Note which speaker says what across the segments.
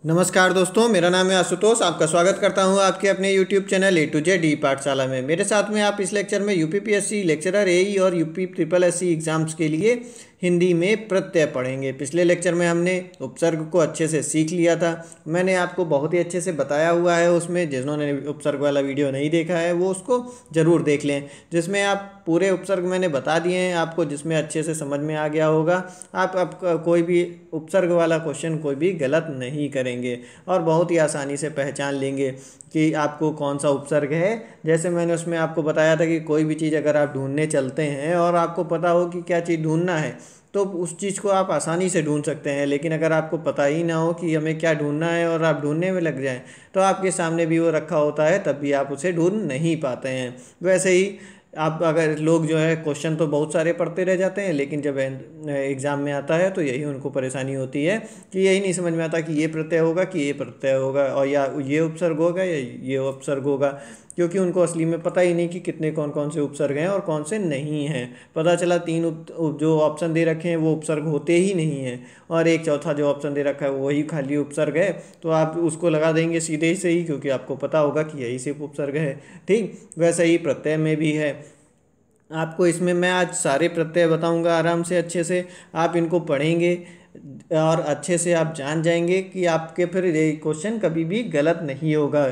Speaker 1: नमस्कार दोस्तों, मेरा नाम है आशुतोष। आपका स्वागत करता हूं आपके अपने YouTube channel A to Z e Pathshala में। मेरे साथ में आप इस लेक्चर में यूपीपीएससी लेक्चरर एई और यूपी ट्रिपल एससी एग्जाम्स के लिए हिंदी में प्रत्यय पढ़ेंगे। पिछले लेक्चर में हमने उपसर्ग को अच्छे से सीख लिया था। मैंने आपको बहुत ही अच्छे से बताया हुआ है उसमें। जिन्होंने उपसर्ग वाला वीडियो नहीं देखा है वो उसको ज़रूर देख लें, जिसमें आप पूरे उपसर्ग मैंने बता दिए हैं आपको, जिसमें अच्छे से समझ में आ गया होगा। आप कोई भी उपसर्ग वाला क्वेश्चन कोई भी गलत नहीं करेंगे और बहुत ही आसानी से पहचान लेंगे कि आपको कौन सा उपसर्ग है। जैसे मैंने उसमें आपको बताया था कि कोई भी चीज़ अगर आप ढूंढने चलते हैं और आपको पता हो कि क्या चीज़ ढूंढना है तो उस चीज़ को आप आसानी से ढूंढ सकते हैं। लेकिन अगर आपको पता ही ना हो कि हमें क्या ढूंढना है और आप ढूंढने में लग जाएं तो आपके सामने भी वो रखा होता है, तब भी आप उसे ढूंढ नहीं पाते हैं। वैसे ही आप अगर लोग जो है क्वेश्चन तो बहुत सारे पढ़ते रह जाते हैं, लेकिन जब एग्ज़ाम में आता है तो यही उनको परेशानी होती है कि यही नहीं समझ में आता कि ये प्रत्यय होगा कि ये प्रत्यय होगा, और या ये उपसर्ग होगा या ये उपसर्ग होगा, क्योंकि उनको असली में पता ही नहीं कि कितने कौन कौन से उपसर्ग हैं और कौन से नहीं हैं। पता चला तीन जो ऑप्शन दे रखे हैं वो उपसर्ग होते ही नहीं हैं, और एक चौथा जो ऑप्शन दे रखा है वही खाली उपसर्ग है, तो आप उसको लगा देंगे सीधे ही सही, क्योंकि आपको पता होगा कि यही सिर्फ उपसर्ग है। ठीक वैसे ही प्रत्यय में भी है। आपको इसमें मैं आज सारे प्रत्यय बताऊंगा आराम से, अच्छे से आप इनको पढ़ेंगे और अच्छे से आप जान जाएंगे कि आपके फिर ये क्वेश्चन कभी भी गलत नहीं होगा।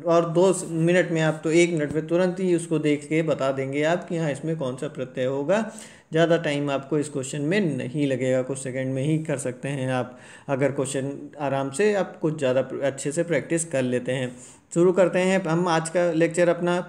Speaker 1: और 2 मिनट में आप तो 1 मिनट में तुरंत ही उसको देख के बता देंगे आप कि हाँ इसमें कौन सा प्रत्यय होगा। ज़्यादा टाइम आपको इस क्वेश्चन में नहीं लगेगा, कुछ सेकंड में ही कर सकते हैं आप, अगर क्वेश्चन आराम से आप कुछ ज़्यादा अच्छे से प्रैक्टिस कर लेते हैं। शुरू करते हैं हम आज का लेक्चर अपना।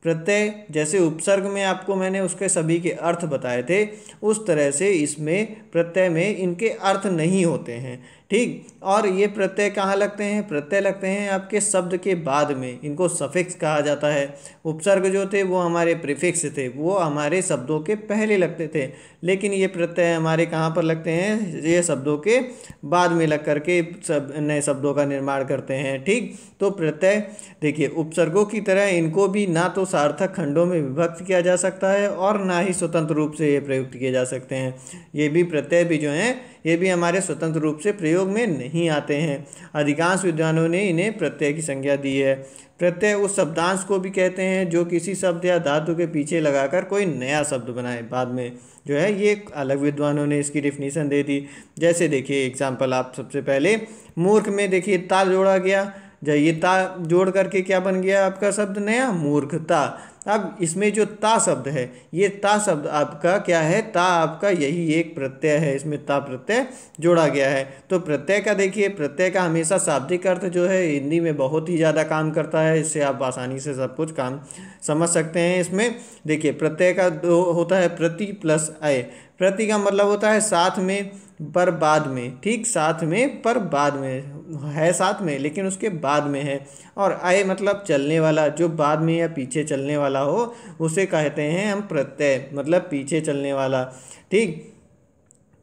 Speaker 1: प्रत्यय जैसे उपसर्ग में आपको मैंने उसके सभी के अर्थ बताए थे, उस तरह से इसमें प्रत्यय में इनके अर्थ नहीं होते हैं। ठीक, और ये प्रत्यय कहाँ लगते हैं? प्रत्यय लगते हैं आपके शब्द के बाद में, इनको सफिक्स कहा जाता है। उपसर्ग जो थे वो हमारे प्रीफिक्स थे, वो हमारे शब्दों के पहले लगते थे, लेकिन ये प्रत्यय हमारे कहाँ पर लगते हैं? ये शब्दों के बाद में लग करके सब नए शब्दों का निर्माण करते हैं। ठीक, तो प्रत्यय देखिए उपसर्गों की तरह इनको भी ना तो सार्थक खंडों में विभक्त किया जा सकता है और ना ही स्वतंत्र रूप से ये प्रयुक्त किए जा सकते हैं। ये भी प्रत्यय भी जो हैं ये भी हमारे स्वतंत्र रूप से प्रयोग में नहीं आते हैं। अधिकांश विद्वानों ने इन्हें प्रत्यय की संज्ञा दी है। प्रत्यय उस शब्दांश को भी कहते हैं जो किसी शब्द या धातु के पीछे लगाकर कोई नया शब्द बनाए बाद में, जो है ये अलग विद्वानों ने इसकी डिफिनीशन दे दी। जैसे देखिए एग्जाम्पल, आप सबसे पहले मूर्ख में देखिए ता जोड़ा गया, जब ये ता जोड़ करके क्या बन गया आपका शब्द नया? मूर्खता। अब इसमें जो ता शब्द है, ये ता शब्द आपका क्या है? ता आपका यही एक प्रत्यय है, इसमें ता प्रत्यय जोड़ा गया है। तो प्रत्यय का देखिए, प्रत्यय का हमेशा शाब्दिक अर्थ जो है हिंदी में बहुत ही ज़्यादा काम करता है, इससे आप आसानी से सब कुछ काम समझ सकते हैं। इसमें देखिए प्रत्यय का दो होता है, प्रति प्लस अय। प्रति का मतलब होता है साथ में पर बाद में। ठीक, साथ में पर बाद में है, साथ में लेकिन उसके बाद में है। और अय मतलब चलने वाला, जो बाद में या पीछे चलने वाला हो उसे कहते हैं हम प्रत्यय, मतलब पीछे चलने वाला। ठीक,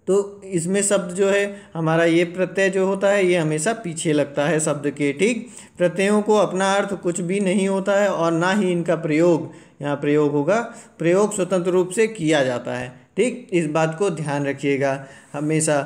Speaker 1: तो इसमें शब्द जो है हमारा ये प्रत्यय जो होता है ये हमेशा पीछे लगता है शब्द के। ठीक, प्रत्ययों को अपना अर्थ कुछ भी नहीं होता है और ना ही इनका प्रयोग, यहाँ प्रयोग होगा, प्रयोग स्वतंत्र रूप से किया जाता है। ठीक, इस बात को ध्यान रखिएगा हमेशा।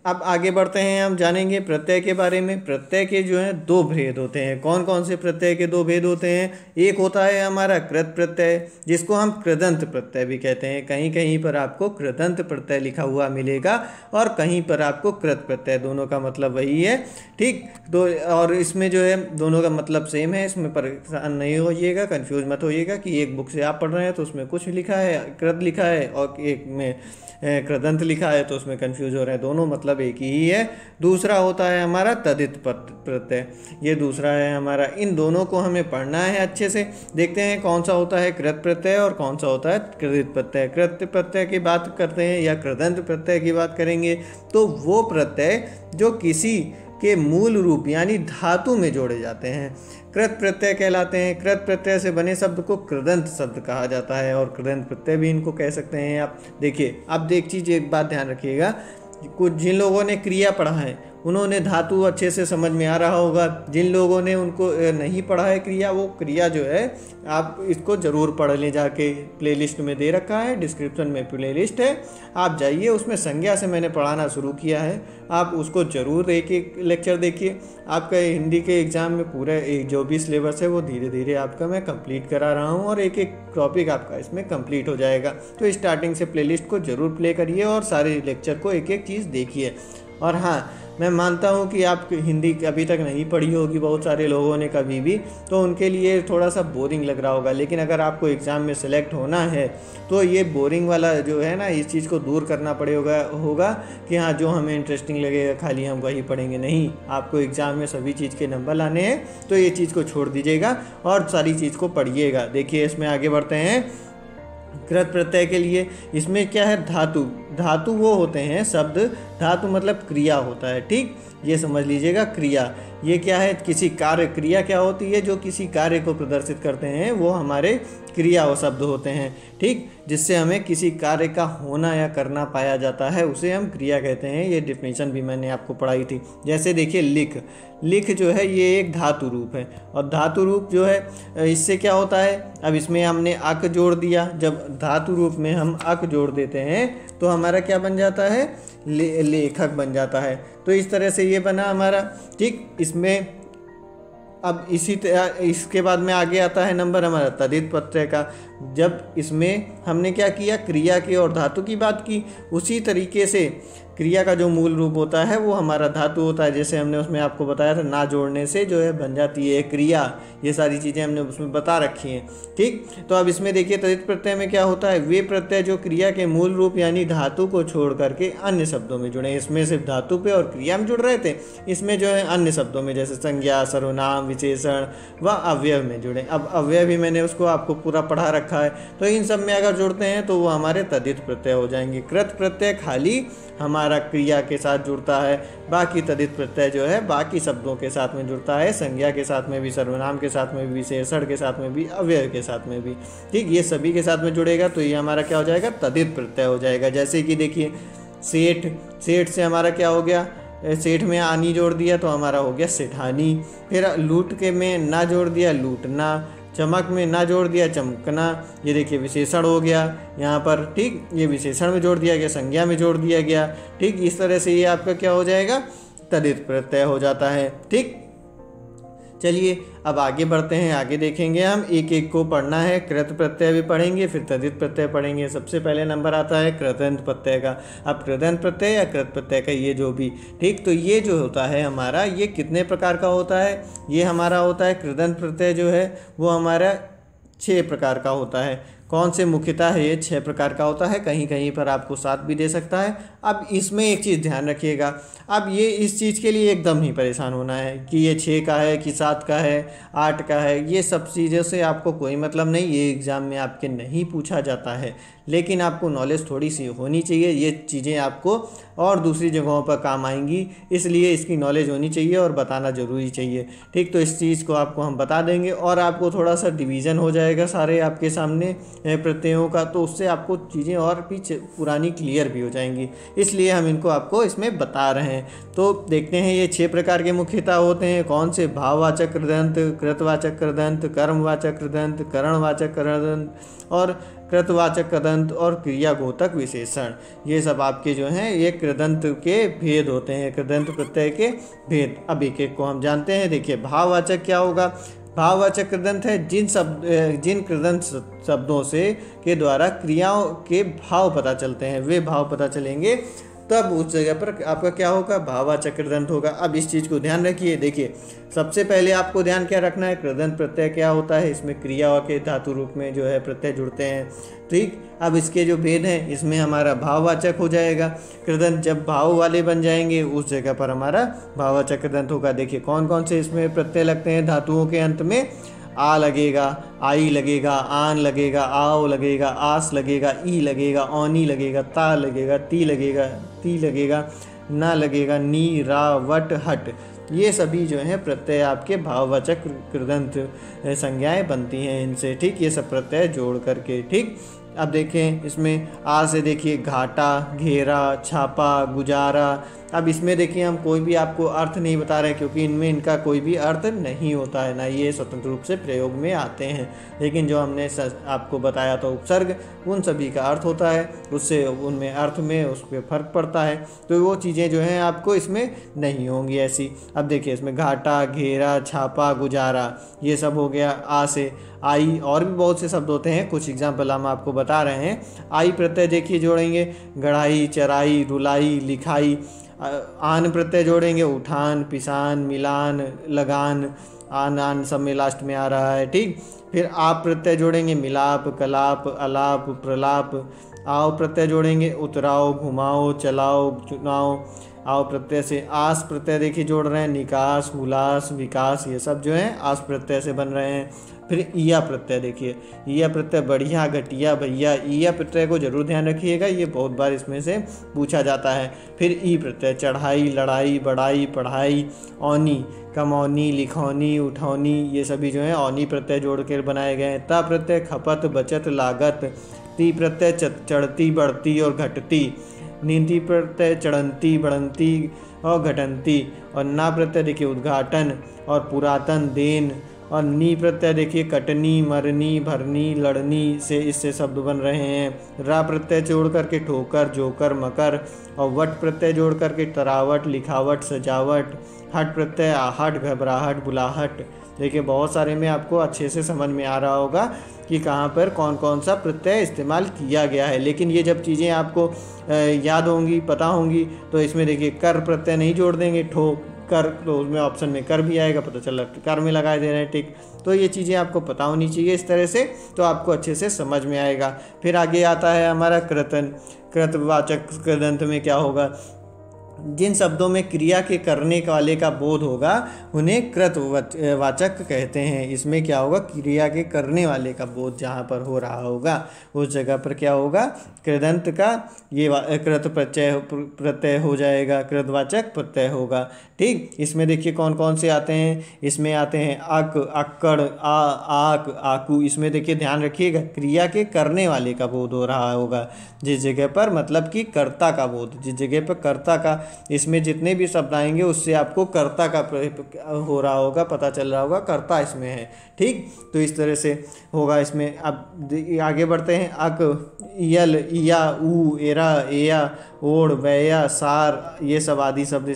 Speaker 1: अब आगे बढ़ते हैं, हम जानेंगे प्रत्यय के बारे में। प्रत्यय के जो है 2 भेद होते हैं। कौन कौन से प्रत्यय के 2 भेद होते हैं? एक होता है हमारा कृत प्रत्यय, जिसको हम कृदंत प्रत्यय भी कहते हैं। कहीं कहीं पर आपको कृदंत प्रत्यय लिखा हुआ मिलेगा और कहीं पर आपको कृत प्रत्यय, दोनों का मतलब वही है। ठीक, तो और इसमें जो है दोनों का मतलब सेम है, इसमें परेशान नहीं होइएगा, कंफ्यूज मत होइएगा कि एक बुक से आप पढ़ रहे हैं तो उसमें कुछ लिखा है कृत लिखा है और एक में कृदंत लिखा है तो उसमें कंफ्यूज हो रहे हैं। दोनों मतलब एक ही है। दूसरा होता है हमारा तदित प्रत्यय, ये दूसरा है हमारा। इन दोनों को हमें पढ़ना है अच्छे से। देखते हैं कौन सा होता है कृत प्रत्यय और कौन सा होता है कृदित प्रत्यय। कृत प्रत्यय की बात करते हैं या कृदंत प्रत्यय की बात करेंगे तो वो प्रत्यय जो किसी के मूल रूप यानी धातु में जोड़े जाते हैं कृत प्रत्यय कहलाते हैं। कृत प्रत्यय से बने शब्द को कृदंत शब्द कहा जाता है और कृदंत प्रत्यय भी इनको कह सकते हैं आप। देखिए अब एक चीज़, एक बात ध्यान रखिएगा, कुछ जिन लोगों ने क्रिया पढ़ा है उन्होंने धातु अच्छे से समझ में आ रहा होगा। जिन लोगों ने उनको नहीं पढ़ा है क्रिया, वो क्रिया जो है आप इसको ज़रूर पढ़ लें, जाके प्लेलिस्ट में दे रखा है, डिस्क्रिप्शन में प्लेलिस्ट है, आप जाइए, उसमें संज्ञा से मैंने पढ़ाना शुरू किया है, आप उसको ज़रूर एक एक लेक्चर देखिए। आपका हिंदी के एग्ज़ाम में पूरा जो भी सिलेबस है वो धीरे धीरे आपका मैं कंप्लीट करा रहा हूँ और एक एक टॉपिक आपका इसमें कंप्लीट हो जाएगा। तो स्टार्टिंग से प्लेलिस्ट को ज़रूर प्ले करिए और सारे लेक्चर को एक एक चीज़ देखिए। और हाँ, मैं मानता हूँ कि आप हिंदी अभी तक नहीं पढ़ी होगी बहुत सारे लोगों ने कभी भी, तो उनके लिए थोड़ा सा बोरिंग लग रहा होगा, लेकिन अगर आपको एग्ज़ाम में सेलेक्ट होना है तो ये बोरिंग वाला जो है ना, इस चीज़ को दूर करना पड़ेगा होगा कि हाँ जो हमें इंटरेस्टिंग लगेगा खाली हम वही पढ़ेंगे। नहीं, आपको एग्ज़ाम में सभी चीज़ के नंबर लाने हैं, तो ये चीज़ को छोड़ दीजिएगा और सारी चीज़ को पढ़िएगा। देखिए इसमें आगे बढ़ते हैं। कृत प्रत्यय के लिए इसमें क्या है, धातु। धातु वो होते हैं शब्द, धातु मतलब क्रिया होता है, ठीक, ये समझ लीजिएगा। क्रिया ये क्या है, किसी कार्य, क्रिया क्या होती है, जो किसी कार्य को प्रदर्शित करते हैं वो हमारे क्रिया वो शब्द होते हैं, ठीक, जिससे हमें किसी कार्य का होना या करना पाया जाता है उसे हम क्रिया कहते हैं। ये डेफिनेशन भी मैंने आपको पढ़ाई थी। जैसे देखिए लिख, लिख जो है ये एक धातु रूप है, और धातु रूप जो है इससे क्या होता है, अब इसमें हमने अक जोड़ दिया, जब धातु रूप में हम अक जोड़ देते हैं तो हमारा क्या बन जाता है, लेखक बन जाता है। तो इस तरह से ये बना हमारा, ठीक। इसमें अब इसके बाद में आगे आता है नंबर हमारा तद्धित प्रत्यय का। जब इसमें हमने क्या किया, क्रिया की और धातु की बात की, उसी तरीके से क्रिया का जो मूल रूप होता है वो हमारा धातु होता है। जैसे हमने उसमें आपको बताया था, ना जोड़ने से जो है बन जाती है क्रिया, ये सारी चीज़ें हमने उसमें बता रखी हैं, ठीक। तो अब इसमें देखिए तद्धित प्रत्यय में क्या होता है, वे प्रत्यय जो क्रिया के मूल रूप यानी धातु को छोड़ करके अन्य शब्दों में जुड़े। इसमें सिर्फ धातु पे और क्रिया में जुड़ रहे थे, इसमें जो है अन्य शब्दों में जैसे संज्ञा, सर्वनाम, विशेषण व अवयव में जुड़े। अब अवयव भी मैंने उसको आपको पूरा पढ़ा रखा है, तो इन सब में अगर जुड़ते हैं तो वो हमारे तद्धित प्रत्यय हो जाएंगे। कृत प्रत्यय खाली हमारा क्रिया के साथ जुड़ता है, बाकी तद्धित प्रत्यय जो है बाकी शब्दों के साथ में जुड़ता है, संज्ञा के साथ में भी, सर्वनाम के साथ में भी, विशेषण के साथ में भी, अवयव के साथ में भी, ठीक, ये सभी के साथ में जुड़ेगा तो ये हमारा क्या हो जाएगा, तद्धित प्रत्यय हो जाएगा। जैसे कि देखिए सेठ, सेठ से हमारा क्या हो गया, सेठ में आनी जोड़ दिया तो हमारा हो गया सेठानी। फिर लूट के में ना जोड़ दिया, लूटना। चमक में ना जोड़ दिया, चमकना। ये देखिए विशेषण हो गया यहाँ पर, ठीक, ये विशेषण में जोड़ दिया गया, संज्ञा में जोड़ दिया गया, ठीक। इस तरह से ये आपका क्या हो जाएगा, तद्धित प्रत्यय हो जाता है, ठीक। चलिए अब आगे बढ़ते हैं, आगे देखेंगे हम, एक एक को पढ़ना है। कृत प्रत्यय भी पढ़ेंगे, फिर तद्धित प्रत्यय पढ़ेंगे। सबसे पहले नंबर आता है कृदंत प्रत्यय का। अब कृदंत प्रत्यय या कृत प्रत्यय का, ये जो भी, ठीक, तो ये जो होता है हमारा, ये कितने प्रकार का होता है, ये हमारा होता है कृदंत प्रत्यय जो है वो हमारा 6 प्रकार का होता है। कौन से मुख्यतः है, ये 6 प्रकार का होता है, कहीं कहीं पर आपको 7 भी दे सकता है। अब इसमें एक चीज़ ध्यान रखिएगा, अब ये इस चीज़ के लिए एकदम ही परेशान होना है कि ये 6 का है कि 7 का है, 8 का है, ये सब चीज़ों से आपको कोई मतलब नहीं, ये एग्ज़ाम में आपके नहीं पूछा जाता है। लेकिन आपको नॉलेज थोड़ी सी होनी चाहिए, ये चीज़ें आपको और दूसरी जगहों पर काम आएंगी, इसलिए इसकी नॉलेज होनी चाहिए और बताना ज़रूरी चाहिए, ठीक। तो इस चीज़ को आपको हम बता देंगे और आपको थोड़ा सा डिवीज़न हो जाएगा सारे आपके सामने प्रत्ययों का, तो उससे आपको चीज़ें और भी पुरानी क्लियर भी हो जाएंगी, इसलिए हम इनको आपको इसमें बता रहे हैं। तो देखते हैं ये 6 प्रकार के मुख्यतः होते हैं। कौन से, भाववाचक कृदंत, कृतवाचक कृदंत, कर्मवाचक कृदंत, करणवाचक कृदंत और कृतवाचक कृदंत और क्रियाघोतक विशेषण। ये सब आपके जो हैं ये कृदंत के भेद होते हैं, कृदंत प्रत्यय के भेद। अब एक एक को हम जानते हैं। देखिए भाववाचक क्या होगा, भाववाचक कृदंत है जिन कृदंत शब्दों से के द्वारा क्रियाओं के भाव पता चलते हैं, वे भाव पता चलेंगे तब उस जगह पर आपका क्या होगा, भाववाचक कृदंत होगा। अब इस चीज़ को ध्यान रखिए। देखिए सबसे पहले आपको ध्यान क्या रखना है, कृदंत प्रत्यय क्या होता है, इसमें क्रिया के धातु रूप में जो है प्रत्यय जुड़ते हैं, ठीक। अब इसके जो भेद हैं, इसमें हमारा भाववाचक हो जाएगा कृदंत, जब भाव वाले बन जाएंगे उस जगह पर हमारा भाववाचक कृदंत होगा। देखिए कौन कौन से इसमें प्रत्यय लगते हैं धातुओं के अंत में, आ लगेगा, आई लगेगा, आन लगेगा, आओ लगेगा, आस लगेगा, ई लगेगा, औनी लगेगा, ता लगेगा, ती लगेगा, ना लगेगा, नी, रा, वट, हट। ये सभी जो हैं प्रत्यय आपके भाववाचक कृदंत संज्ञाएं बनती हैं इनसे, ठीक। ये सब प्रत्यय जोड़ करके, ठीक। अब देखें इसमें आ से देखिए घाटा, घेरा, छापा, गुजारा। अब इसमें देखिए हम कोई भी आपको अर्थ नहीं बता रहे क्योंकि इनमें इनका कोई भी अर्थ नहीं होता है, ना ये स्वतंत्र रूप से प्रयोग में आते हैं। लेकिन जो हमने आपको बताया था उपसर्ग, उन सभी का अर्थ होता है, उससे उनमें अर्थ में उस पर फर्क पड़ता है। तो वो चीज़ें जो हैं आपको इसमें नहीं होंगी ऐसी। अब देखिए इसमें घाटा, घेरा, छापा, गुजारा, ये सब हो गया आ से। आई और भी बहुत से शब्द होते हैं, कुछ एग्जाम्पल हम आपको बता रहे हैं। आई प्रत्यय देखिए जोड़ेंगे, गढ़ाई, चराई, रुलाई, लिखाई। आन प्रत्यय जोड़ेंगे, उठान, पिसान, मिलान, लगान, आन सब में लास्ट में आ रहा है। ठीक, फिर आप प्रत्यय जोड़ेंगे, मिलाप, कलाप, अलाप, प्रलाप। आओ प्रत्यय जोड़ेंगे, उतराओ, घुमाओ, चलाओ, चुनाओ। आओ प्रत्यय से आस प्रत्यय देखिए जोड़ रहे हैं, निकास, उल्लास, विकास, ये सब जो है आस प्रत्यय से बन रहे हैं। फिर ईया प्रत्यय देखिए, ईया प्रत्यय बढ़िया, घटिया, भैया। ईया प्रत्यय को जरूर ध्यान रखिएगा, ये बहुत बार इसमें से पूछा जाता है। फिर ई प्रत्यय, चढ़ाई, लड़ाई, बढ़ाई, पढ़ाई। औनी, कमौनी, लिखौनी, उठौनी, ये सभी जो है औनी प्रत्यय जोड़ कर बनाए गए हैं। ता प्रत्यय, खपत, बचत, लागत। ती प्रत्यय, चढ़ती, बढ़ती और घटती। नीति प्रत्यय, चढ़ंती, बढ़ंती और घटंती। और ना प्रत्यय देखिए उद्घाटन और पुरातन, देन। और नी प्रत्यय देखिए कटनी, मरनी, भरनी, लड़नी से इससे शब्द बन रहे हैं। रा प्रत्यय जोड़ करके ठोकर, जोकर, मकर। और वट प्रत्यय जोड़ करके तरावट, लिखावट, सजावट। हट प्रत्यय, आहट, घबराहट, बुलाहट। देखिए बहुत सारे में आपको अच्छे से समझ में आ रहा होगा कि कहाँ पर कौन कौन सा प्रत्यय इस्तेमाल किया गया है। लेकिन ये जब चीज़ें आपको याद होंगी, पता होंगी, तो इसमें देखिए कर प्रत्यय नहीं जोड़ देंगे, ठो कर, तो उसमें ऑप्शन में कर भी आएगा, पता चला कर में लगा दे रहे हैं। ठीक, तो ये चीज़ें आपको पता होनी चाहिए इस तरह से, तो आपको अच्छे से समझ में आएगा। फिर आगे आता है हमारा कृतन। कृतवाचक कृदंत में क्या होगा, जिन शब्दों में क्रिया के करने वाले का बोध होगा उन्हें कृतवाचक कहते हैं। इसमें क्या होगा, क्रिया के करने वाले का बोध जहाँ पर हो रहा होगा उस जगह पर क्या होगा, कृदंत का ये कृत प्रत्यय हो जाएगा, कृतवाचक प्रत्यय होगा। ठीक, इसमें देखिए कौन कौन से आते हैं। इसमें आते हैं अक, अक्कड़, आ, आक, आकू। इसमें देखिए ध्यान रखिएगा, क्रिया के करने वाले का बोध हो रहा होगा जिस जगह पर, मतलब कि कर्ता का बोध, जिस जगह पर कर्ता का, इसमें जितने भी शब्द आएंगे उससे आपको कर्ता का हो रहा होगा, पता चल रहा होगा कर्ता इसमें है। ठीक, तो इस तरह से होगा इसमें। अब आगे बढ़ते हैं। अक, यल, इया, ऊ, एरा, एया, ओढ़, बैया, सार, ये सब आदि शब्द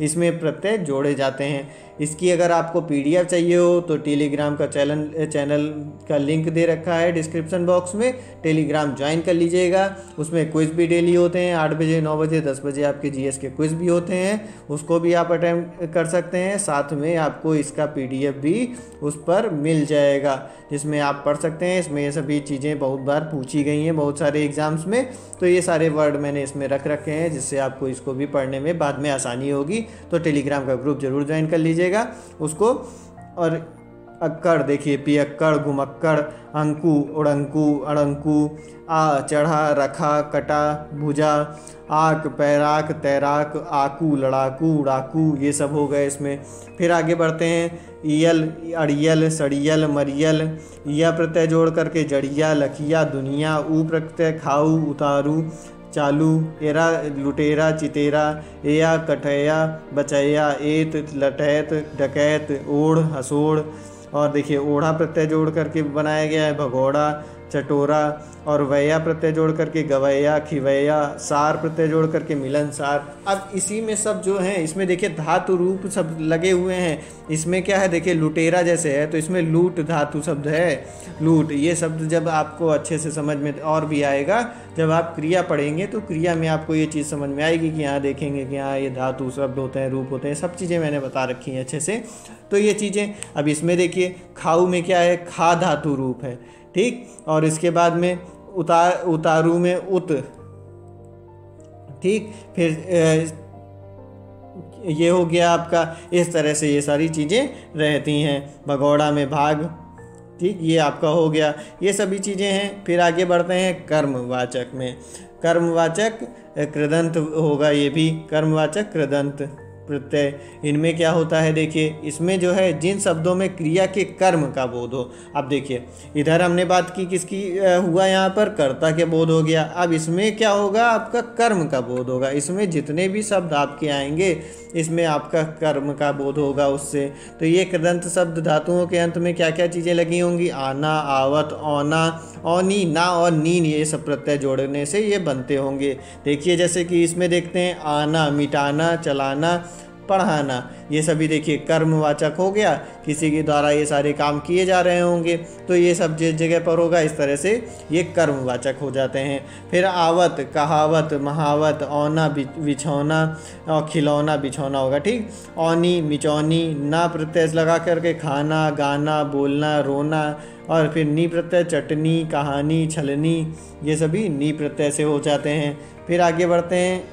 Speaker 1: इसमें प्रत्यय जोड़े जाते हैं। इसकी अगर आपको पीडीएफ चाहिए हो तो टेलीग्राम का चैनल का लिंक दे रखा है डिस्क्रिप्शन बॉक्स में, टेलीग्राम ज्वाइन कर लीजिएगा। उसमें क्विज़ भी डेली होते हैं, 8 बजे, 9 बजे, 10 बजे आपके जीएस के क्विज़ भी होते हैं, उसको भी आप अटेम्प्ट कर सकते हैं। साथ में आपको इसका पीडीएफ भी उस पर मिल जाएगा जिसमें आप पढ़ सकते हैं। इसमें ये सभी चीज़ें बहुत बार पूछी गई हैं बहुत सारे एग्जाम्स में, तो ये सारे वर्ड मैंने इसमें रख रखे हैं जिससे आपको इसको भी पढ़ने में बाद में आसानी होगी। तो टेलीग्राम का ग्रुप जरूर ज्वाइन कर लीजिएगा उसको। और अक्कड़ देखिए, पियक्कड़, घुमक्कड़, अंकु, उड़ंकु, अड़ंकु। आ, चढ़ा, रखा, कटा, भुजा। आक, पैराक, तैराक, आकू, लड़ाकू, उड़ाकू, ये सब हो गए इसमें। फिर आगे बढ़ते हैं। ईयल, अड़ियल, सड़ियल, मरियल। ईया प्रत्यय जोड़ करके जड़िया, लखिया, दुनिया। ऊ प्रत्यय खाऊ, उतारू, चालू। एरा, लुटेरा, चितेरा। एया, कठैया, बचैया। एत, लटैत, डकैत। ओढ़, हसोड़। और देखिए ओढ़ा प्रत्यय जोड़ करके बनाया गया है, भगोड़ा, चटोरा। और वैया प्रत्यय जोड़ करके गवैया, खिवैया। सार प्रत्यय जोड़ करके मिलनसार। अब इसी में सब जो है, इसमें देखिए धातु रूप सब लगे हुए हैं। इसमें क्या है, देखिए लुटेरा जैसे है तो इसमें लूट धातु शब्द है, लूट। ये शब्द जब आपको अच्छे से समझ में और भी आएगा जब आप क्रिया पढ़ेंगे, तो क्रिया में आपको ये चीज़ समझ में आएगी कि यहाँ देखेंगे कि यहाँ ये धातु शब्द होते हैं, रूप होते हैं, सब चीज़ें मैंने बता रखी हैं अच्छे से। तो ये चीज़ें अब इसमें देखिए, खाऊ में क्या है, खा धातु रूप है। ठीक, और इसके बाद में उतारू में उत। ठीक, फिर ये हो गया आपका। इस तरह से ये सारी चीज़ें रहती हैं। भगोड़ा में भाग। ठीक, ये आपका हो गया, ये सभी चीज़ें हैं। फिर आगे बढ़ते हैं कर्मवाचक में। कर्मवाचक कृदंत होगा, ये भी कर्मवाचक कृदंत। प्रत्यय, इनमें क्या होता है देखिए, इसमें जो है जिन शब्दों में क्रिया के कर्म का बोध हो। अब देखिए इधर हमने बात की किसकी हुआ, यहाँ पर कर्ता के बोध हो गया। अब इसमें क्या होगा, आपका कर्म का बोध होगा। इसमें जितने भी शब्द आपके आएंगे इसमें आपका कर्म का बोध होगा उससे। तो ये कृदंत शब्द धातुओं के अंत में क्या क्या चीज़ें लगी होंगी, आना, आवत, औना, औनी, ना और नीन, ये सब प्रत्यय जोड़ने से ये बनते होंगे। देखिए जैसे कि इसमें देखते हैं, आना, मिटाना, चलाना, पढ़ाना, ये सभी देखिए कर्मवाचक हो गया, किसी के द्वारा ये सारे काम किए जा रहे होंगे, तो ये सब जिस जगह पर होगा इस तरह से ये कर्मवाचक हो जाते हैं। फिर आवत, कहावत, महावत, औना, बिछौना और खिलौना, बिछौना होगा, ठीक। औनी, मिचौनी, ना प्रत्यय लगा करके खाना, गाना, बोलना, रोना, और फिर नी प्रत्यय चटनी, कहानी, छलनी, ये सभी नी प्रत्यय से हो जाते हैं। फिर आगे बढ़ते हैं,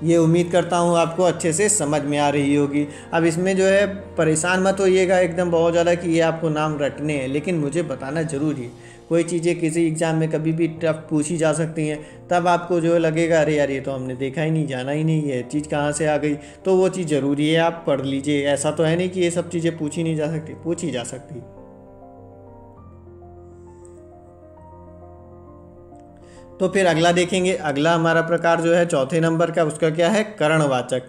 Speaker 1: ये उम्मीद करता हूँ आपको अच्छे से समझ में आ रही होगी। अब इसमें जो है परेशान मत होइएगा एकदम बहुत ज़्यादा कि ये आपको नाम रटने हैं, लेकिन मुझे बताना ज़रूरी है। कोई चीज़ें किसी एग्ज़ाम में कभी भी टफ पूछी जा सकती हैं, तब आपको जो लगेगा अरे यार ये तो हमने देखा ही नहीं, जाना ही नहीं, ये चीज़ कहाँ से आ गई, तो वो चीज़ ज़रूरी है आप पढ़ लीजिए। ऐसा तो है नहीं कि ये सब चीज़ें पूछी नहीं जा सकती, पूछी जा सकती। तो फिर अगला देखेंगे, अगला हमारा प्रकार जो है चौथे नंबर का, उसका क्या है, करणवाचक।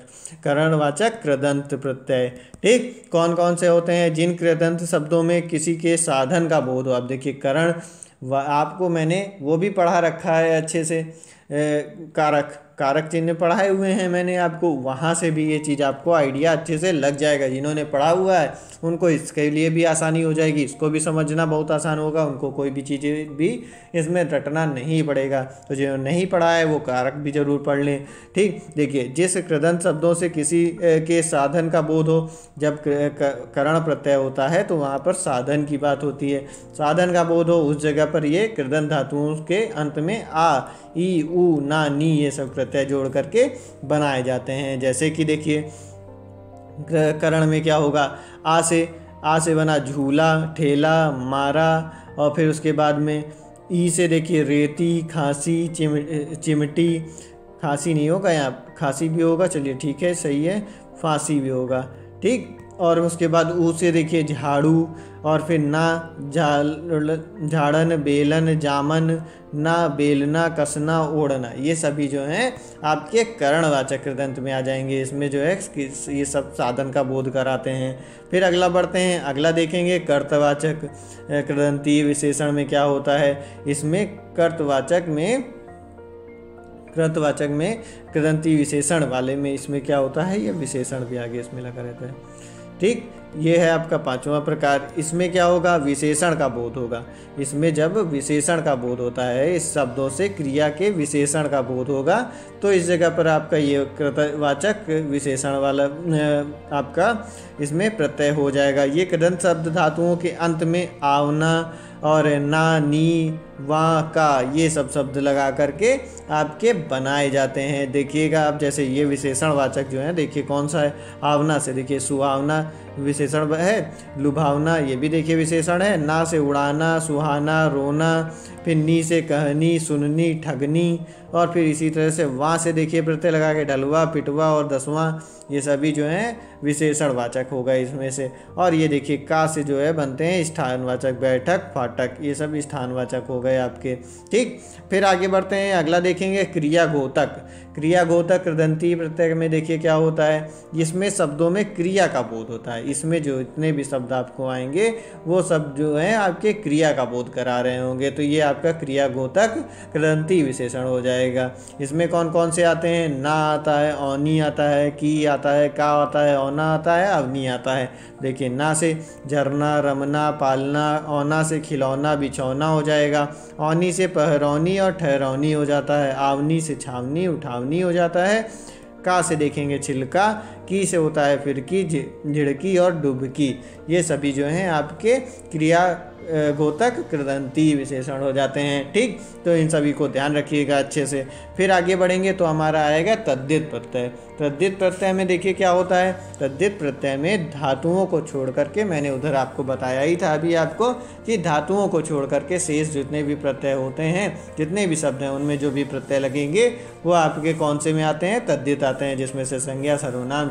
Speaker 1: करणवाचक कृदंत प्रत्यय, ठीक। कौन कौन से होते हैं, जिन कृदंत शब्दों में किसी के साधन का बोध हो। अब देखिए करण, आपको मैंने वो भी पढ़ा रखा है अच्छे से, कारक, कारक चिन्ह पढ़ाए हुए हैं मैंने आपको, वहाँ से भी ये चीज़ आपको आइडिया अच्छे से लग जाएगा। जिन्होंने पढ़ा हुआ है उनको इसके लिए भी आसानी हो जाएगी, इसको भी समझना बहुत आसान होगा, उनको कोई भी चीज़ें भी इसमें रटना नहीं पड़ेगा। तो जिन्होंने नहीं पढ़ा है वो कारक भी ज़रूर पढ़ लें, ठीक। देखिए जिस कृदंत शब्दों से किसी के साधन का बोध हो, जब करण प्रत्यय होता है तो वहाँ पर साधन की बात होती है। साधन का बोध हो उस जगह पर ये कृदंत धातुओं के अंत में आ, ई, उ, ना, नी, ये सब प्रत्यय जोड़ करके बनाए जाते हैं। जैसे कि देखिए करण में क्या होगा, आ से बना झूला, ठेला, मारा, और फिर उसके बाद में ई से देखिए रेती, खांसी, चिमटी, खांसी नहीं होगा यहाँ, खांसी भी होगा, चलिए ठीक है सही है, फांसी भी होगा, ठीक। और उसके बाद ऊ से देखिए झाड़ू, और फिर ना झाड़न, बेलन, जामन, ना बेलना, कसना, ओढ़ना, ये सभी जो हैं आपके करणवाचक कृदंत में आ जाएंगे। इसमें जो है ये सब साधन का बोध कराते हैं। फिर अगला बढ़ते हैं, अगला देखेंगे कर्तवाचक कृदंती विशेषण में क्या होता है। इसमें कर्तवाचक में कृदंती विशेषण वाले में इसमें क्या होता है, ये विशेषण भी आगे इसमें लगा रहता है, ठीक। ये है आपका पांचवा प्रकार। इसमें क्या होगा, विशेषण का बोध होगा। इसमें जब विशेषण का बोध होता है, इस शब्दों से क्रिया के विशेषण का बोध होगा, तो इस जगह पर आपका ये कृतवाचक विशेषण वाला आपका इसमें प्रत्यय हो जाएगा। ये कृदंत शब्द धातुओं के अंत में आवना और ना, नी, वा, का, ये सब शब्द लगा करके आपके बनाए जाते हैं। देखिएगा आप, जैसे ये विशेषणवाचक जो है देखिए कौन सा है, आवना से देखिए सुहावना विशेषण है, लुभावना ये भी देखिए विशेषण है, ना से उड़ाना, सुहाना, रोना, फिर नी से कहनी, सुननी, ठगनी, और फिर इसी तरह से वहाँ से देखिए प्रत्यय लगा के ढलवा, पिटवा और दसवां, ये सभी जो हैं विशेषणवाचक होगा इसमें से। और ये देखिए का से जो है बनते हैं स्थानवाचक, बैठक, फाटक, ये सब स्थानवाचक हो गए आपके, ठीक। फिर आगे बढ़ते हैं, अगला देखेंगे क्रियाघोतक। क्रियाघोतक कृदंती प्रत्यय में देखिए क्या होता है, इसमें शब्दों में क्रिया का बोध होता है। इसमें जो इतने भी शब्द आपको आएंगे वो सब जो है आपके क्रिया का बोध करा रहे होंगे, तो ये आपका क्रियाघोतक कृदंती विशेषण हो जाएगा। इसमें कौन कौन से आते हैं, ना आता है, औनी आता है, की आता है, का आता है, औना आता है, अवनी आता है। देखिए ना से झरना, रमना, पालना, औना से खिलौना, बिछौना हो जाएगा, औनी से पहरौनी और ठहरौनी हो जाता है, आवनी से छावनी, उठावनी हो जाता है, का से देखेंगे छिलका, की से होता है फिरकी, झिड़की और डुबकी। ये सभी जो हैं आपके क्रिया गोतक कृदंती विशेषण हो जाते हैं। ठीक, तो इन सभी को ध्यान रखिएगा अच्छे से। फिर आगे बढ़ेंगे तो हमारा आएगा तद्धित प्रत्यय। तद्धित प्रत्यय में देखिए क्या होता है। तद्धित प्रत्यय में धातुओं को छोड़ करके, मैंने उधर आपको बताया ही था अभी आपको कि धातुओं को छोड़ करके शेष जितने भी प्रत्यय होते हैं, जितने भी शब्द हैं, उनमें जो भी प्रत्यय लगेंगे वो आपके कौन से में आते हैं, तद्धित आते हैं, जिसमें से संज्ञा, सर्वनाम,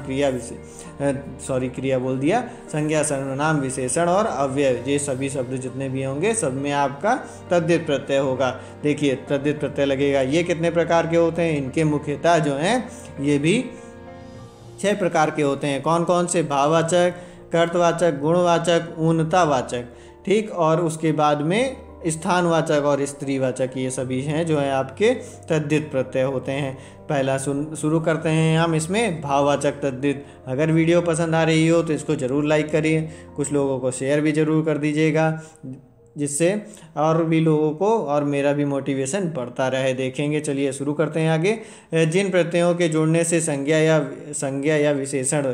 Speaker 1: संज्ञा, सर्वनाम, विशेषण और अव्यय, ये सभी शब्द जितने भी होंगे सब में आपका तद्धित प्रत्यय होगा। देखिए तद्धित प्रत्यय लगेगा। ये कितने प्रकार के होते हैं, इनके मुख्यतः जो हैं ये भी 6 प्रकार के होते हैं। कौन कौन से? भाववाचक, कर्तवाचक, गुणवाचक, ऊनतावाचक। ठीक, और उसके बाद में स्थानवाचक और स्त्रीवाचक, ये सभी हैं जो है आपके तद्धित प्रत्यय होते हैं। पहला शुरू करते हैं हम इसमें भाववाचक तद्धित। अगर वीडियो पसंद आ रही हो तो इसको ज़रूर लाइक करिए, कुछ लोगों को शेयर भी ज़रूर कर दीजिएगा, जिससे और भी लोगों को और मेरा भी मोटिवेशन बढ़ता रहे। देखेंगे, चलिए शुरू करते हैं आगे। जिन प्रत्ययों के जुड़ने से संज्ञा या विशेषण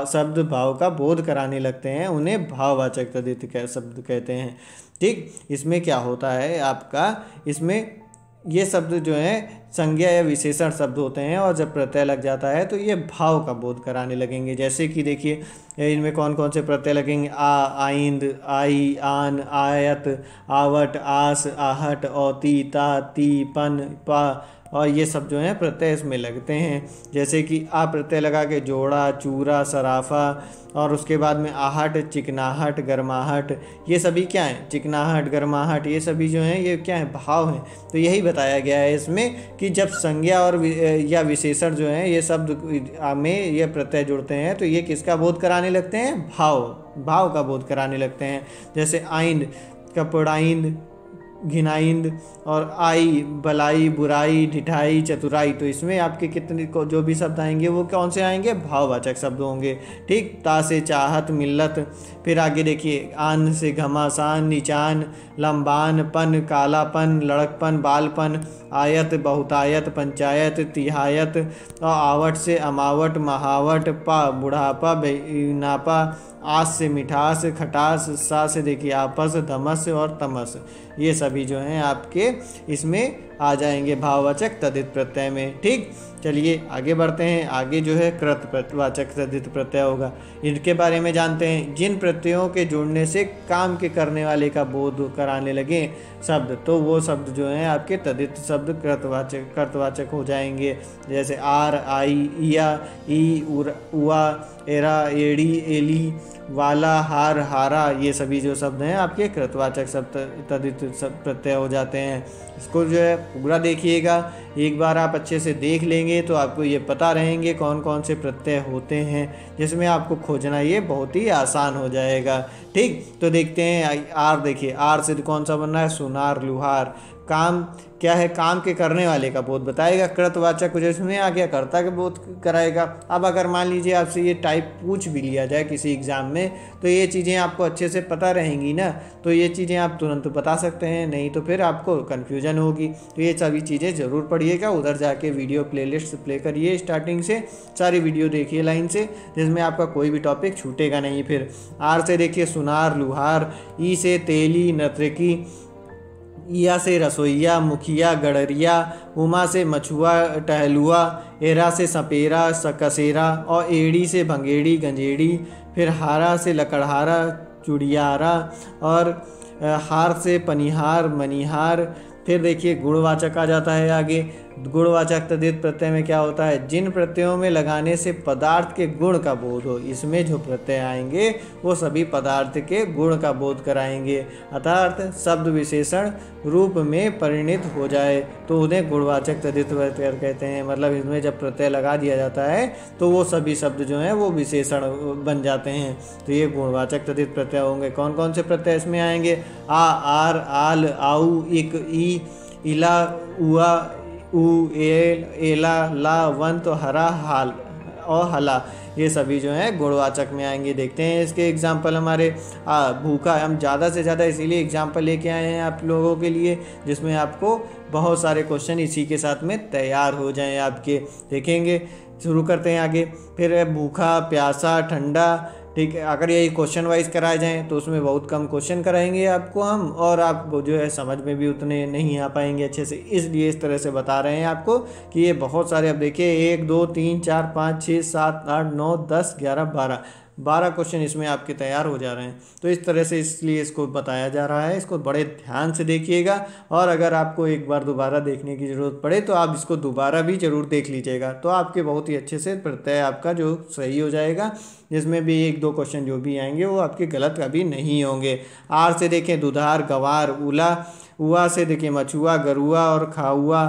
Speaker 1: शब्द भाव का बोध कराने लगते हैं उन्हें भाववाचक तद्धित शब्द कहते हैं। ठीक, इसमें क्या होता है आपका, इसमें ये शब्द जो हैं संज्ञा या विशेषण शब्द होते हैं और जब प्रत्यय लग जाता है तो ये भाव का बोध कराने लगेंगे। जैसे कि देखिए इनमें कौन कौन से प्रत्यय लगेंगे। आइंद, आई, आन, आयत, आवट, आस, आहट, औती, ता, ती, पन, पा, और ये सब जो हैं प्रत्यय इसमें लगते हैं। जैसे कि आ प्रत्यय लगा के जोड़ा, चूरा, सराफा, और उसके बाद में आहट, चिकनाहट, गर्माहट, ये सभी क्या हैं, चिकनाहट, गर्माहट, ये सभी जो हैं ये क्या है, भाव हैं। तो यही बताया गया है इसमें कि जब संज्ञा और या विशेषण जो हैं ये शब्द में ये प्रत्यय जुड़ते हैं तो ये किसका बोध कराने लगते हैं, भाव का बोध कराने लगते हैं। जैसे आइंद, कपड़ाइंद, घिनाइंद, और आई, बलाई, बुराई, ढिठाई, चतुराई, तो इसमें आपके कितने को जो भी शब्द आएंगे वो कौन से आएंगे, भाववाचक शब्द होंगे। ठीक, ता से चाहत, मिल्लत। फिर आगे देखिए आन से घमासान, निचान, लंबान, पन, कालापन, लड़कपन, बालपन, आयत, बहुतायत, पंचायत, तिहायत, और आवट से अमावट, महावट, पा बुढ़ापा, बेनापा, आस से मिठास, खटास, सा से देखिए आपस, धमस और तमस, ये सभी जो हैं आपके इसमें आ जाएंगे भाववाचक तद्धित प्रत्यय में। ठीक, चलिए आगे बढ़ते हैं। आगे जो है कृतवाचक तद्धित प्रत्यय होगा, इनके बारे में जानते हैं। जिन प्रत्ययों के जुड़ने से काम के करने वाले का बोध कराने लगे शब्द, तो वो शब्द जो हैं आपके तद्धित शब्द कृतवाचक हो जाएंगे। जैसे आर, आई, इया, ई, उआ, एरा, एड़ी, एली, वाला, हार, हारा, ये सभी जो शब्द हैं आपके कृतवाचक शब्द तद्धित प्रत्यय हो जाते हैं। इसको जो है पूरा देखिएगा, एक बार आप अच्छे से देख लेंगे तो आपको ये पता रहेंगे कौन कौन से प्रत्यय होते हैं, जिसमें आपको खोजना ये बहुत ही आसान हो जाएगा। ठीक, तो देखते हैं आर। देखिए आर से कौन सा बन रहा है, सुनार, लुहार। काम क्या है, काम के करने वाले का बोध बताएगा। कृतवाचक कुछ इसमें आ गया, कर्ता के बोध कराएगा। अब अगर मान लीजिए आपसे ये टाइप पूछ भी लिया जाए किसी एग्ज़ाम में, तो ये चीज़ें आपको अच्छे से पता रहेंगी ना, तो ये चीज़ें आप तुरंत बता सकते हैं, नहीं तो फिर आपको कन्फ्यूजन होगी। तो ये सभी चीज़ें ज़रूर पढ़िएगा, उधर जाके वीडियो प्लेलिस्ट प्ले करिए, स्टार्टिंग से सारी वीडियो देखिए लाइन से, जिसमें आपका कोई भी टॉपिक छूटेगा नहीं। फिर आर से देखिए सुनार, लुहार। ई से तेली, नर्तकी। इया से रसोइया, मुखिया, गडरिया। उमा से मछुआ, टहलुआ। एरा से सपेरा, कसेरा, और एड़ी से भंगेड़ी, गंजेड़ी। फिर हारा से लकड़हारा, चुड़ियारा, और हार से पनिहार, मनिहार। फिर देखिए गुणवाचक आ जाता है आगे। गुणवाचक तद्धित प्रत्यय में क्या होता है, जिन प्रत्ययों में लगाने से पदार्थ के गुण का बोध हो, इसमें जो प्रत्यय आएंगे वो सभी पदार्थ के गुण का बोध कराएंगे, अर्थात शब्द विशेषण रूप में परिणित हो जाए तो उन्हें गुणवाचक तद्धित प्रत्यय कहते हैं। मतलब इसमें जब प्रत्यय लगा दिया जाता है तो वो सभी शब्द जो हैं वो विशेषण बन जाते हैं, तो ये गुणवाचक तद्धित प्रत्यय होंगे। कौन कौन से प्रत्यय इसमें आएंगे, आ, आर, आल, आऊ, इक, ई, इला, उआ, उ, एल, एला, ला, वन, तो हरा, हाल और हला, ये सभी जो हैं गुणवाचक में आएंगे। देखते हैं इसके एग्जाम्पल हमारे। भूखा, हम ज़्यादा से ज़्यादा इसीलिए एग्जाम्पल लेके आए हैं आप लोगों के लिए, जिसमें आपको बहुत सारे क्वेश्चन इसी के साथ में तैयार हो जाएं आपके। देखेंगे शुरू करते हैं आगे। फिर है भूखा, प्यासा, ठंडा। ठीक है, अगर यही क्वेश्चन वाइज कराए जाएँ तो उसमें बहुत कम क्वेश्चन कराएंगे आपको हम, और आपको जो है समझ में भी उतने नहीं आ पाएंगे अच्छे से, इसलिए इस तरह से बता रहे हैं आपको कि ये बहुत सारे, अब देखिए 1 2 3 4 5 6 7 8 9 10 11 12 क्वेश्चन इसमें आपके तैयार हो जा रहे हैं। तो इस तरह से इसलिए इसको बताया जा रहा है, इसको बड़े ध्यान से देखिएगा। और अगर आपको एक बार दोबारा देखने की ज़रूरत पड़े तो आप इसको दोबारा भी ज़रूर देख लीजिएगा, तो आपके बहुत ही अच्छे से प्रत्यय आपका जो सही हो जाएगा, जिसमें भी 1 2 क्वेश्चन जो भी आएंगे वो आपके गलत कभी नहीं होंगे। आर से देखें दुधार, गंवार, उला। उआ से देखिए मछुआ, गरुआ और खाउआ।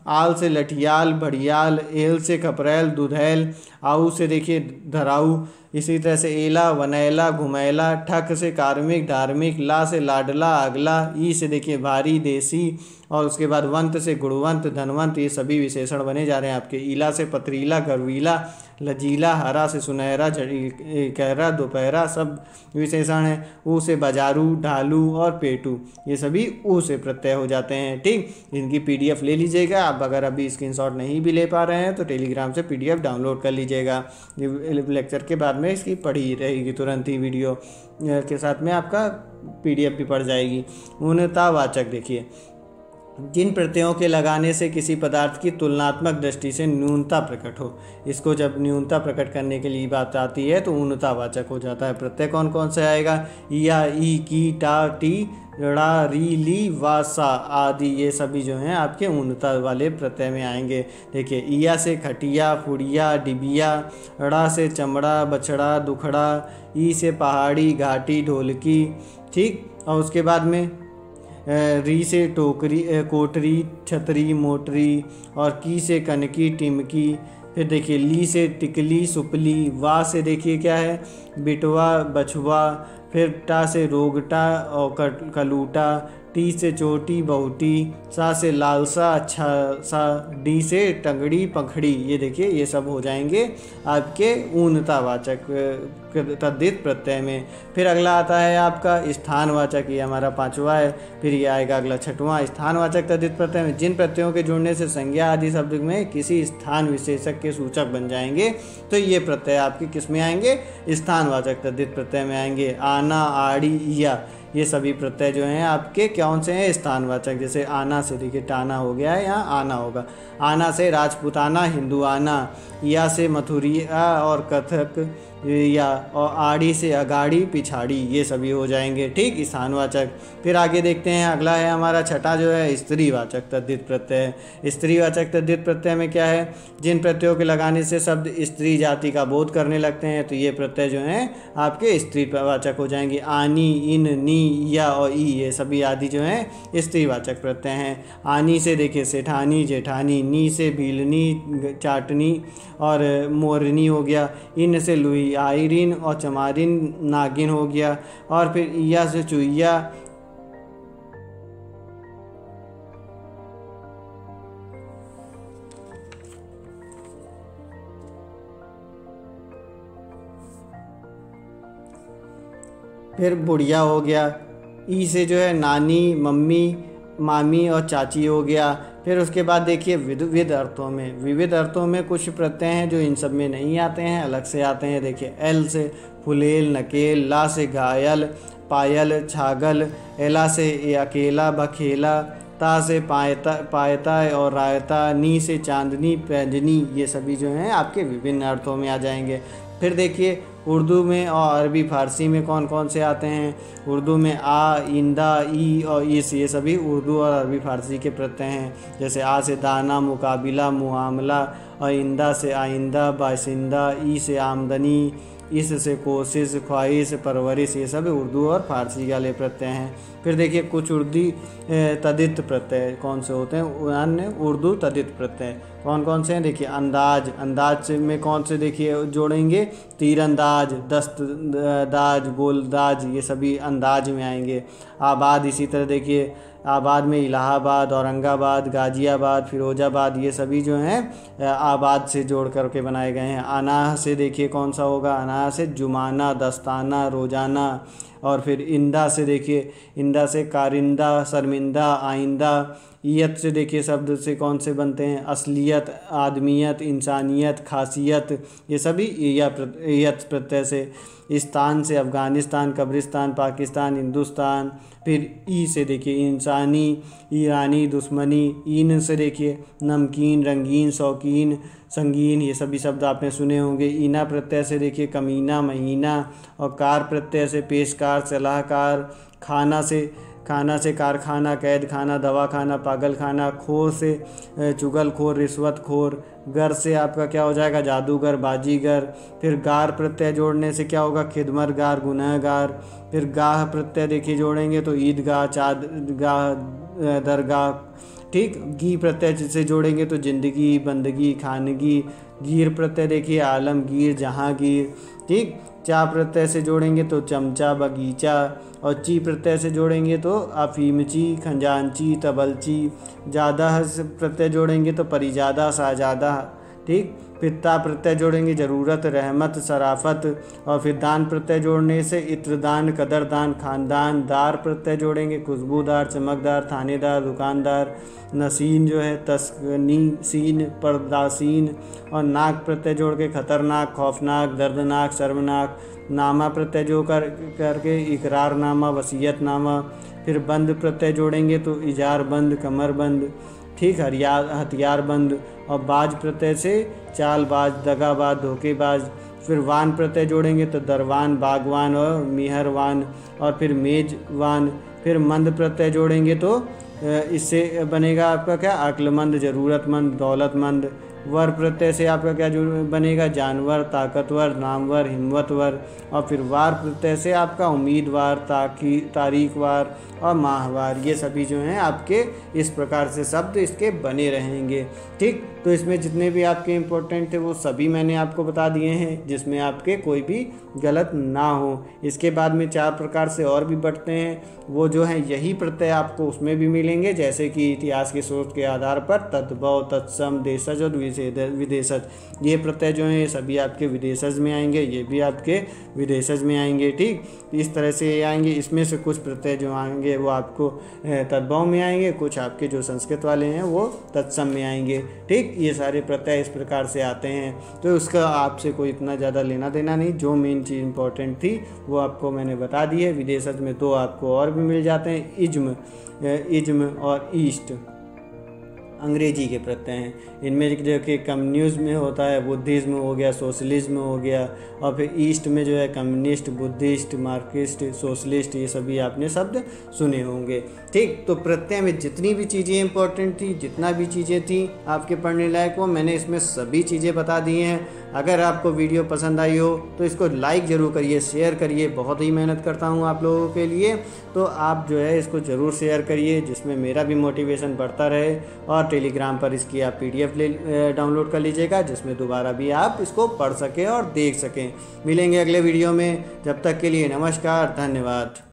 Speaker 1: आल से लठियाल, भड़ियाल। एल से खपरैल, दुधैल। आऊ से देखिए धराऊ। इसी तरह से एला, वनैला, घुमैला। ठक से कार्मिक, धार्मिक। ला से लाडला, अगला। ई से देखिए भारी, देसी। और उसके बाद वंत से गुणवंत, धनवंत। ये सभी विशेषण बने जा रहे हैं आपके। ईला से पथरीला, गर्वीला, लजीला। हरा से सुनहरा, गहरा, दोपहरा, सब विशेषण हैं। ऊ से बाजारू, ढालू और पेटू, ये सभी ऊ से प्रत्यय हो जाते हैं। ठीक, इनकी PDF ले लीजिएगा आप। अगर अभी स्क्रीनशॉट नहीं भी ले पा रहे हैं तो टेलीग्राम से PDF डाउनलोड कर लीजिएगा। लेक्चर के बाद में इसकी पढ़ी रहेगी, तुरंत ही वीडियो के साथ में आपका PDF भी पढ़ जाएगी। ऊनतावाचक देखिए, जिन प्रत्ययों के लगाने से किसी पदार्थ की तुलनात्मक दृष्टि से न्यूनता प्रकट हो, इसको जब न्यूनता प्रकट करने के लिए बात आती है तो ऊनतावाचक हो जाता है। प्रत्यय कौन कौन से आएगा? या, ई, की, टा, टी, ड़ा, री, ली, वा, सा आदि, ये सभी जो हैं आपके ऊनता वाले प्रत्यय में आएंगे। देखिए, ईया से खटिया, फुड़िया, डिबिया। ड़ा से चमड़ा, बछड़ा, दुखड़ा। ई से पहाड़ी, घाटी, ढोलकी। ठीक, और उसके बाद में री से टोकरी, कोटरी, छतरी, मोटरी। और की से कनकी, टिमकी। फिर देखिए ली से टिकली, सुपली। वा से देखिए क्या है? बिटवा, बछुआ। फिर टा से रोगटा और कलूटा। टी से चोटी, बहुटी। सा से लालसा, अच्छा सा। डी से टंगड़ी, पंखड़ी। ये देखिए ये सब हो जाएंगे आपके ऊनतावाचक तद्धित प्रत्यय में। फिर अगला आता है आपका स्थानवाचक, ये हमारा 5वां है। फिर ये आएगा अगला 6वां, स्थानवाचक तद्धित प्रत्यय में जिन प्रत्ययों के जुड़ने से संज्ञा आदि शब्द में किसी स्थान विशेषक के सूचक बन जाएंगे, तो ये प्रत्यय आपके किस में आएंगे? स्थानवाचक तद्धित प्रत्यय में आएंगे। आना, आड़ी, या, ये सभी प्रत्यय जो हैं आपके कौन से हैं? स्थानवाचक। जैसे आना से देखिए टाना हो गया है, यहाँ आना होगा। आना से राजपूताना, हिंदुआना। या से मथुरिया और कथक, या, और आड़ी से अगाड़ी, पिछाड़ी, ये सभी हो जाएंगे। ठीक, स्थानवाचक। फिर आगे देखते हैं, अगला है हमारा 6वां जो है स्त्रीवाचक तद्धित प्रत्यय। स्त्रीवाचक तद्धित प्रत्यय में क्या है? जिन प्रत्ययों के लगाने से शब्द स्त्री जाति का बोध करने लगते हैं, तो ये प्रत्यय जो हैं आपके स्त्रीवाचक हो जाएंगे। आनी, इन, नी, या और ई, ये सभी आदि जो हैं स्त्रीवाचक प्रत्यय हैं। आनी से देखिए सेठानी, जेठानी। नी से भीलनी, चाटनी और मोरनी हो गया। इन से लुई, आयरिन और चमारिन, नागिन हो गया। और फिर ईया से चुईया। फिर बुढ़िया हो गया। ई से जो है नानी, मम्मी, मामी और चाची हो गया। फिर उसके बाद देखिए विविध अर्थों में, विविध अर्थों में कुछ प्रत्यय हैं जो इन सब में नहीं आते हैं, अलग से आते हैं। देखिए एल से फुलेल, नकेल। ला से घायल, पायल, छागल। एला से अकेला, बखेला। ता से पायता और रायता। नी से चांदनी, पैंजनी, ये सभी जो हैं आपके विभिन्न अर्थों में आ जाएंगे। फिर देखिए उर्दू में और अरबी फारसी में कौन कौन से आते हैं? उर्दू में आ, इंदा, ई और इस, ये सभी उर्दू और अरबी फारसी के प्रत्यय हैं। जैसे आ से दाना, मुकाबिला, मुआमला। और इंदा से आइंदा, बाशिंदा। ई से आमदनी। इस से कोशिश, ख्वाहिश, परवरिश, ये सब उर्दू और फारसी वाले प्रत्यय हैं। फिर देखिए कुछ उर्दू तद्धित प्रत्यय कौन से होते हैं? अन्य उर्दू तद्धित प्रत्यय कौन कौन से हैं? देखिए अंदाज, अंदाज में कौन से देखिए जोड़ेंगे? तीरंदाज, दस्तदाज, गोलदाज, ये सभी अंदाज में आएंगे। आबाद, इसी तरह देखिए आबाद में इलाहाबाद, औरंगाबाद, गाजियाबाद, फिरोजाबाद, ये सभी जो हैं आबाद से जोड़ करके बनाए गए हैं। अनाह से देखिए कौन सा होगा, अनाह से जुमाना, दस्ताना, रोजाना। और फिर इंदा से देखिए, इंदा से कारिंदा, शर्मिंदा, आइंदा। ईयत से देखिए शब्द से कौन से बनते हैं, असलियत, आदमियत, इंसानियत, खासियत, ये सभी ईयत प्रत्यय से। स्थान से अफ़गानिस्तान, कब्रिस्तान, पाकिस्तान, हिंदुस्तान। फिर ई से देखिए इंसानी, ईरानी, दुश्मनी। ईन से देखिए नमकीन, रंगीन, शौकीन, संगीन, ये सभी शब्द आपने सुने होंगे। ईना प्रत्यय से देखिए कमीना, महीना। और कार प्रत्यय से पेशकार, सलाहकार। खाना से कारखाना, कैद खाना, दवाखाना, पागल खाना। खोर से चुगलखोर, रिश्वतखोर। गर से आपका क्या हो जाएगा, जादूगर, बाजीगर। फिर गार प्रत्यय जोड़ने से क्या होगा, खिदमतगार, गुनहगार। फिर गाह प्रत्यय देखिए जोड़ेंगे तो ईदगाह, चादगाह, दरगाह। ठीक। गी प्रत्यय से जोड़ेंगे तो जिंदगी, बंदगी, खानगी। गीर प्रत्यय देखिए आलमगीर, जहांगीर। ठीक। चा प्रत्यय से जोड़ेंगे तो चमचा, बगीचा। और ची प्रत्यय से जोड़ेंगे तो अफीमची, खंजानची, तबलची। जादा से प्रत्यय जोड़ेंगे तो परिजादा, शाहजादा। ठीक। फिर ता प्रत्यय जोड़ेंगे ज़रूरत, रहमत, शराफत। और फिर दान प्रत्यय जोड़ने से इत्रदान, कदरदान, खानदान। दार प्रत्यय जोड़ेंगे खुशबूदार, चमकदार, थानेदार, दुकानदार। नसीन जो है तस्नी सीन, परदासीन। और नाक प्रत्यय जोड़ के खतरनाक, खौफनाक, दर्दनाक, शर्मनाक। नामा प्रत्यय जो करके इकरारनामा, वसीयतनामा। फिर बंद प्रत्यय जोड़ेंगे तो इजारबंद, कमरबंद। ठीक। हथियारबंद। और बाज प्रत्यय से चालबाज, दगाबाज, धोखेबाज। फिर वान प्रत्यय जोड़ेंगे तो दरवान, बागवान और मिहरवान। और फिर मेजवान। फिर मंद प्रत्यय जोड़ेंगे तो इससे बनेगा आपका क्या, अक्लमंद, ज़रूरतमंद, दौलतमंद। वर प्रत्यय से आपका क्या जो बनेगा, जानवर, ताकतवर, नामवर, हिम्मतवर। और फिर वार प्रत्यय से आपका उम्मीदवार, तारीखवार और माहवार। ये सभी जो हैं आपके इस प्रकार से शब्द इसके बने रहेंगे। ठीक। तो इसमें जितने भी आपके इम्पोर्टेंट थे वो सभी मैंने आपको बता दिए हैं, जिसमें आपके कोई भी गलत ना हो। इसके बाद में 4 प्रकार से और भी बढ़ते हैं, वो जो हैं यही प्रत्यय आपको उसमें भी मिलेंगे, जैसे कि इतिहास के स्रोत के आधार पर तद्भव, तत्सम, देशज और विदेशज। ये प्रत्यय जो हैं ये सभी आपके विदेशज में आएंगे, ये भी आपके विदेशज में आएंगे। ठीक। इस तरह से ये आएंगे। इसमें से कुछ प्रत्यय जो आएंगे वो आपको तद्भव में आएंगे, कुछ आपके जो संस्कृत वाले हैं वो तत्सम में आएंगे। ठीक। ये सारे प्रत्यय इस प्रकार से आते हैं, तो उसका आपसे कोई इतना ज़्यादा लेना देना नहीं। जो मेन चीज़ इंपॉर्टेंट थी वो आपको मैंने बता दी है। विदेशज में 2 आपको और भी मिल जाते हैं, इज्म और ईस्ट, अंग्रेजी के प्रत्यय हैं। इनमें जो कि कम्युनिज्म में होता है, बुद्धिज़्म हो गया, सोशलिज्म हो गया। और फिर ईस्ट में जो है कम्युनिस्ट, बुद्धिस्ट, मार्क्सिस्ट, सोशलिस्ट, ये सभी आपने शब्द सुने होंगे। ठीक। तो प्रत्यय में जितनी भी चीज़ें इंपॉर्टेंट थी, जितना भी चीज़ें थी आपके पढ़ने लायक, वो मैंने इसमें सभी चीज़ें बता दी हैं। अगर आपको वीडियो पसंद आई हो तो इसको लाइक ज़रूर करिए, शेयर करिए। बहुत ही मेहनत करता हूँ आप लोगों के लिए, तो आप जो है इसको ज़रूर शेयर करिए, जिसमें मेरा भी मोटिवेशन बढ़ता रहे। और टेलीग्राम पर इसकी आप PDF डाउनलोड कर लीजिएगा, जिसमें दोबारा भी आप इसको पढ़ सकें और देख सकें। मिलेंगे अगले वीडियो में, जब तक के लिए नमस्कार, धन्यवाद।